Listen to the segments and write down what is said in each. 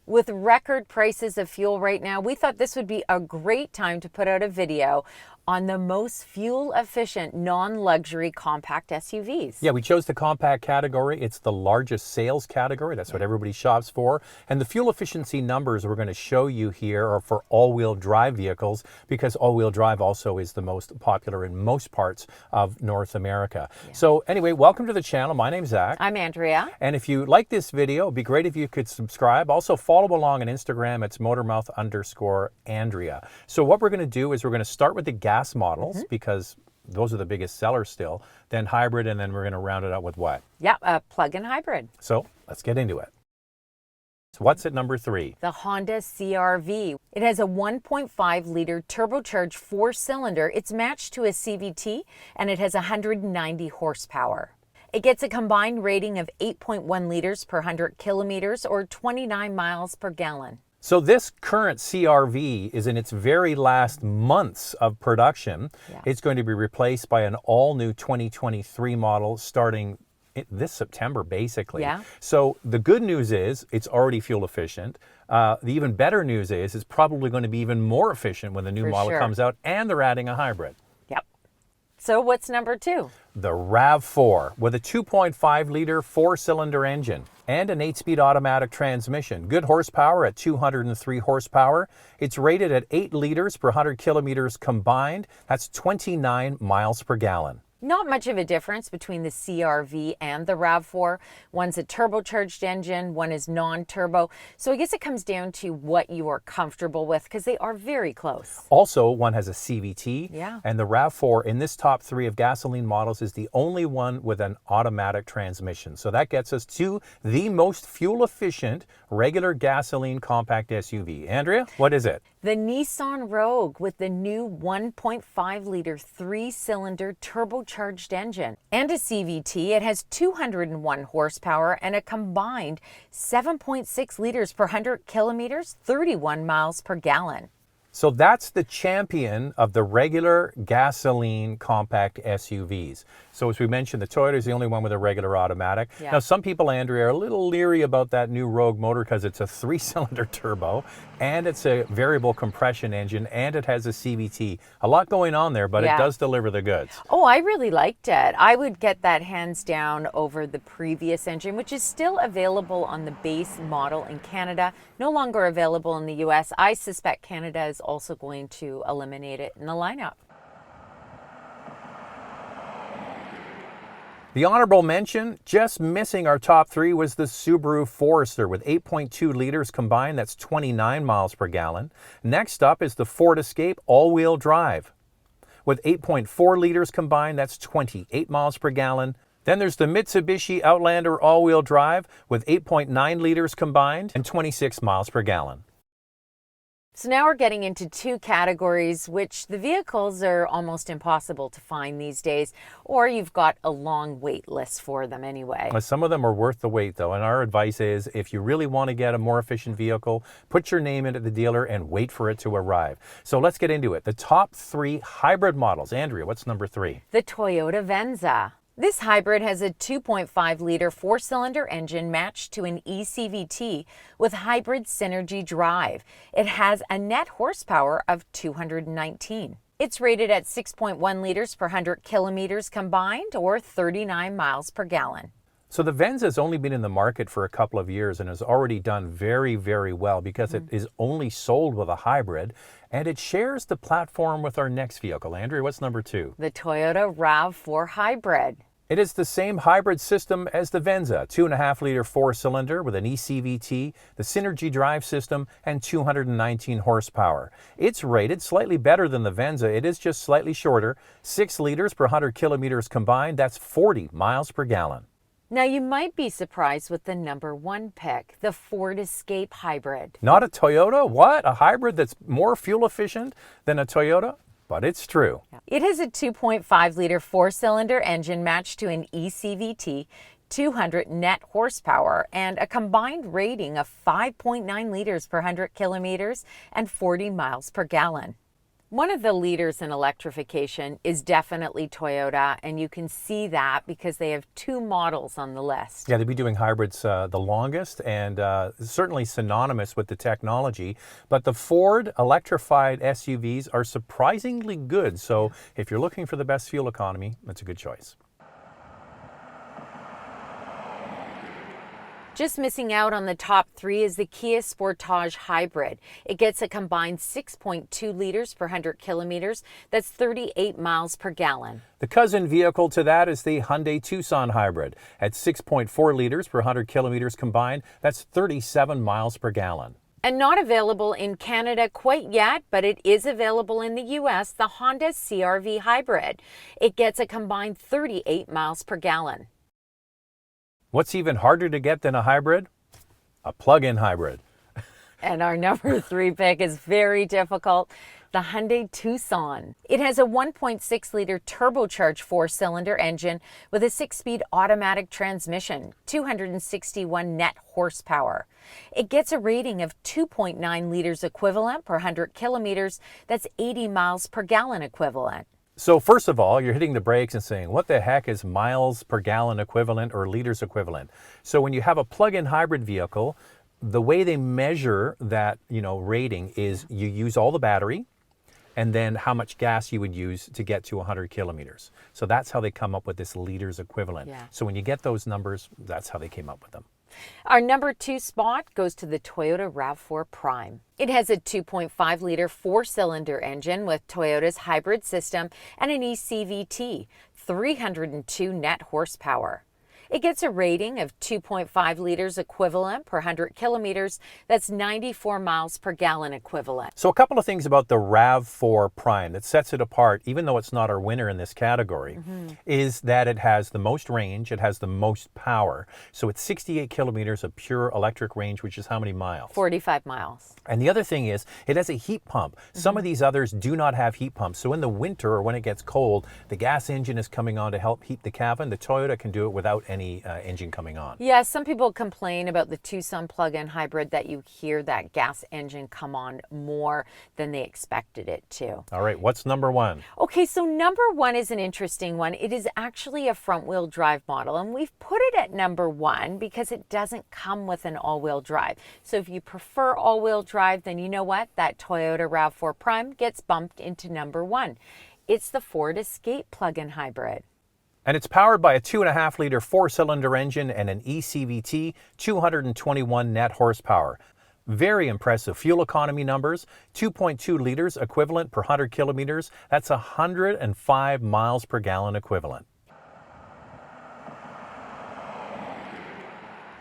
With record prices of fuel right now, we thought this would be a great time to put out a video on the most fuel-efficient non-luxury compact SUVs. Yeah, we chose the compact category. It's the largest sales category. That's what everybody shops for. And the fuel efficiency numbers we're going to show you here are for all-wheel drive vehicles, because all-wheel drive also is the most popular in most parts of North America. Yeah. So anyway, welcome to the channel. My name's Zach. I'm Andrea. And if you like this video, it'd be great if you could subscribe. Also follow along on Instagram. It's Motormouth_Andrea. So what we're going to do is we're going to start with the gas models, because those are the biggest sellers still, then hybrid, and then we're going to round it out with what? Yeah, a plug-in hybrid. So let's get into it. So what's at number 3? The Honda CR-V. It has a 1.5-liter turbocharged 4-cylinder. It's matched to a CVT, and it has 190 horsepower. It gets a combined rating of 8.1 liters per 100 kilometers, or 29 miles per gallon. So this current CR-V is in its very last months of production. Yeah. It's going to be replaced by an all-new 2023 model starting this September, basically. Yeah. So the good news is it's already fuel efficient. The even better news is it's probably going to be even more efficient when the new model comes out, and they're adding a hybrid. Yep. So what's number 2? The RAV4 with a 2.5-liter 4-cylinder engine and an 8-speed automatic transmission. Good horsepower at 203 horsepower. It's rated at 8 liters per 100 kilometers combined. That's 29 miles per gallon. Not much of a difference between the CR-V and the RAV4. One's a turbocharged engine, one is non-turbo. So I guess it comes down to what you are comfortable with, because they are very close. Also, one has a CVT. Yeah. And the RAV4 in this top 3 of gasoline models is the only one with an automatic transmission. So that gets us to the most fuel-efficient regular gasoline compact SUV. Andrea, what is it? The Nissan Rogue with the new 1.5-liter 3-cylinder turbocharged engine and a CVT. It has 201 horsepower and a combined 7.6 liters per 100 kilometers, 31 miles per gallon. So that's the champion of the regular gasoline compact SUVs. So as we mentioned, the Toyota is the only one with a regular automatic. Yeah. Now, some people, Andrea, are a little leery about that new Rogue motor because it's a 3-cylinder turbo, and it's a variable compression engine, and it has a CVT. A lot going on there, but it does deliver the goods. Oh, I really liked it. I would get that hands down over the previous engine, which is still available on the base model in Canada, no longer available in the US. I suspect Canada is also going to eliminate it in the lineup. The honorable mention, just missing our top 3, was the Subaru Forester with 8.2 liters combined. That's 29 miles per gallon. Next up is the Ford Escape all-wheel drive with 8.4 liters combined. That's 28 miles per gallon. Then there's the Mitsubishi Outlander all-wheel drive with 8.9 liters combined and 26 miles per gallon. So now we're getting into 2 categories, which the vehicles are almost impossible to find these days, or you've got a long wait list for them anyway. Some of them are worth the wait, though, and our advice is if you really want to get a more efficient vehicle, put your name in at the dealer and wait for it to arrive. So let's get into it. The top 3 hybrid models. Andrea, what's number 3? The Toyota Venza. This hybrid has a 2.5-liter 4-cylinder engine matched to an eCVT with hybrid synergy drive. It has a net horsepower of 219. It's rated at 6.1 liters per 100 kilometers combined, or 39 miles per gallon. So the Venza has only been in the market for a couple of years and has already done very, very well because it is only sold with a hybrid, and it shares the platform with our next vehicle. Andrea, what's number 2? The Toyota RAV4 Hybrid. It is the same hybrid system as the Venza, 2.5-liter 4-cylinder with an eCVT, the Synergy drive system, and 219 horsepower. It's rated slightly better than the Venza. It is just slightly shorter, 6 liters per 100 kilometers combined. That's 40 miles per gallon. Now, you might be surprised with the number 1 pick, the Ford Escape Hybrid. Not a Toyota? What? A hybrid that's more fuel efficient than a Toyota? But it's true. It has a 2.5-liter 4-cylinder engine matched to an eCVT, 200 net horsepower, and a combined rating of 5.9 liters per 100 kilometers and 40 miles per gallon. One of the leaders in electrification is definitely Toyota, and you can see that because they have 2 models on the list. Yeah, they've been doing hybrids the longest, and certainly synonymous with the technology. But the Ford electrified SUVs are surprisingly good. So if you're looking for the best fuel economy, that's a good choice. Just missing out on the top 3 is the Kia Sportage Hybrid. It gets a combined 6.2 liters per 100 kilometers. That's 38 miles per gallon. The cousin vehicle to that is the Hyundai Tucson Hybrid. At 6.4 liters per 100 kilometers combined, that's 37 miles per gallon. And not available in Canada quite yet, but it is available in the US, the Honda CR-V Hybrid. It gets a combined 38 miles per gallon. What's even harder to get than a hybrid? A plug-in hybrid. And our number 3 pick is very difficult, the Hyundai Tucson. It has a 1.6-liter turbocharged 4-cylinder engine with a 6-speed automatic transmission, 261 net horsepower. It gets a rating of 2.9 liters equivalent per 100 kilometers. That's 80 miles per gallon equivalent. So first of all, you're hitting the brakes and saying, what the heck is miles per gallon equivalent or liters equivalent? So when you have a plug-in hybrid vehicle, the way they measure that, rating is you use all the battery and then how much gas you would use to get to 100 kilometers. So that's how they come up with this liters equivalent. Yeah. So when you get those numbers, that's how they came up with them. Our number 2 spot goes to the Toyota RAV4 Prime. It has a 2.5-liter 4-cylinder engine with Toyota's hybrid system and an eCVT, 302 net horsepower. It gets a rating of 2.5 liters equivalent per 100 kilometers. That's 94 miles per gallon equivalent. So a couple of things about the RAV4 Prime that sets it apart, even though it's not our winner in this category, is that it has the most range, it has the most power. So it's 68 kilometers of pure electric range, which is how many miles? 45 miles. And the other thing is, it has a heat pump. Some of these others do not have heat pumps. So in the winter or when it gets cold, the gas engine is coming on to help heat the cabin. The Toyota can do it without any engine coming on. Yeah, some people complain about the Tucson plug-in hybrid that you hear that gas engine come on more than they expected it to. All right, what's number 1? Okay, so number 1 is an interesting one. It is actually a front-wheel drive model, and we've put it at number 1 because it doesn't come with an all-wheel drive. So if you prefer all-wheel drive, then you know what? That Toyota RAV4 Prime gets bumped into number 1. It's the Ford Escape plug-in hybrid. And it's powered by a 2.5-liter 4-cylinder engine and an eCVT, 221 net horsepower. Very impressive fuel economy numbers, 2.2 liters equivalent per 100 kilometers. That's 105 miles per gallon equivalent.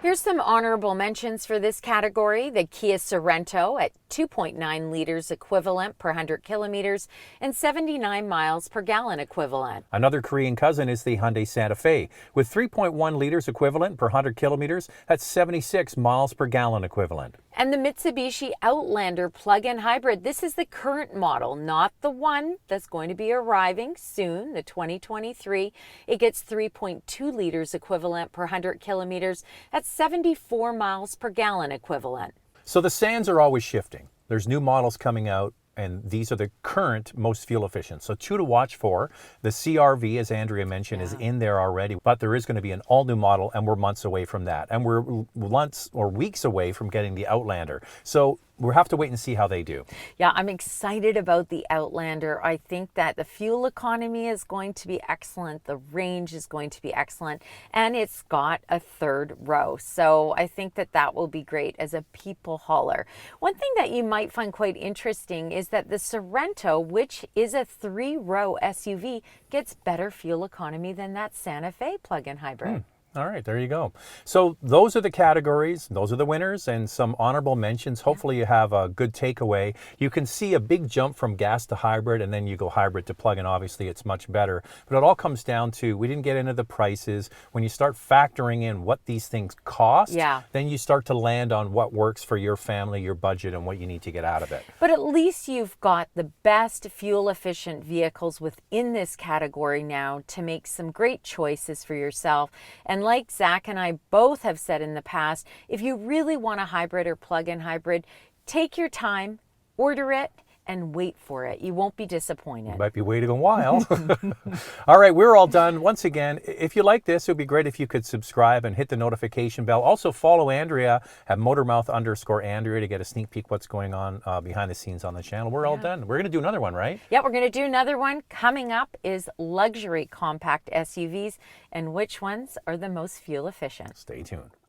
Here's some honorable mentions for this category. The Kia Sorento at 2.9 liters equivalent per 100 kilometers and 79 miles per gallon equivalent. Another Korean cousin is the Hyundai Santa Fe. With 3.1 liters equivalent per 100 kilometers, that's 76 miles per gallon equivalent. And the Mitsubishi Outlander plug-in hybrid. This is the current model, not the one that's going to be arriving soon, the 2023. It gets 3.2 liters equivalent per 100 kilometers. That's 74 miles per gallon equivalent. So the sands are always shifting. There's new models coming out, and these are the current most fuel efficient. So 2 to watch for. The CR-V, as Andrea mentioned, is in there already, but there is going to be an all-new model, and we're months away from that. And we're months or weeks away from getting the Outlander. So we'll have to wait and see how they do. Yeah, I'm excited about the Outlander. I think that the fuel economy is going to be excellent. The range is going to be excellent. And it's got a 3rd row. So I think that that will be great as a people hauler. One thing that you might find quite interesting is that the Sorento, which is a 3-row SUV, gets better fuel economy than that Santa Fe plug-in hybrid. All right, there you go. So those are the categories, those are the winners, and some honorable mentions. Hopefully you have a good takeaway. You can see a big jump from gas to hybrid, and then you go hybrid to plug-in. Obviously, it's much better. But it all comes down to, we didn't get into the prices. When you start factoring in what these things cost, then you start to land on what works for your family, your budget, and what you need to get out of it. But at least you've got the best fuel-efficient vehicles within this category now to make some great choices for yourself. And like Zach and I both have said in the past, if you really want a hybrid or plug-in hybrid, take your time, order it, and wait for it. You won't be disappointed. You might be waiting a while. All right, we're all done. Once again, if you like this, it would be great if you could subscribe and hit the notification bell. Also follow Andrea at Motormouth_Andrea to get a sneak peek what's going on behind the scenes on the channel. We're all done. We're going to do another one, right? Yeah, we're going to do another one. Coming up is luxury compact SUVs and which ones are the most fuel efficient. Stay tuned.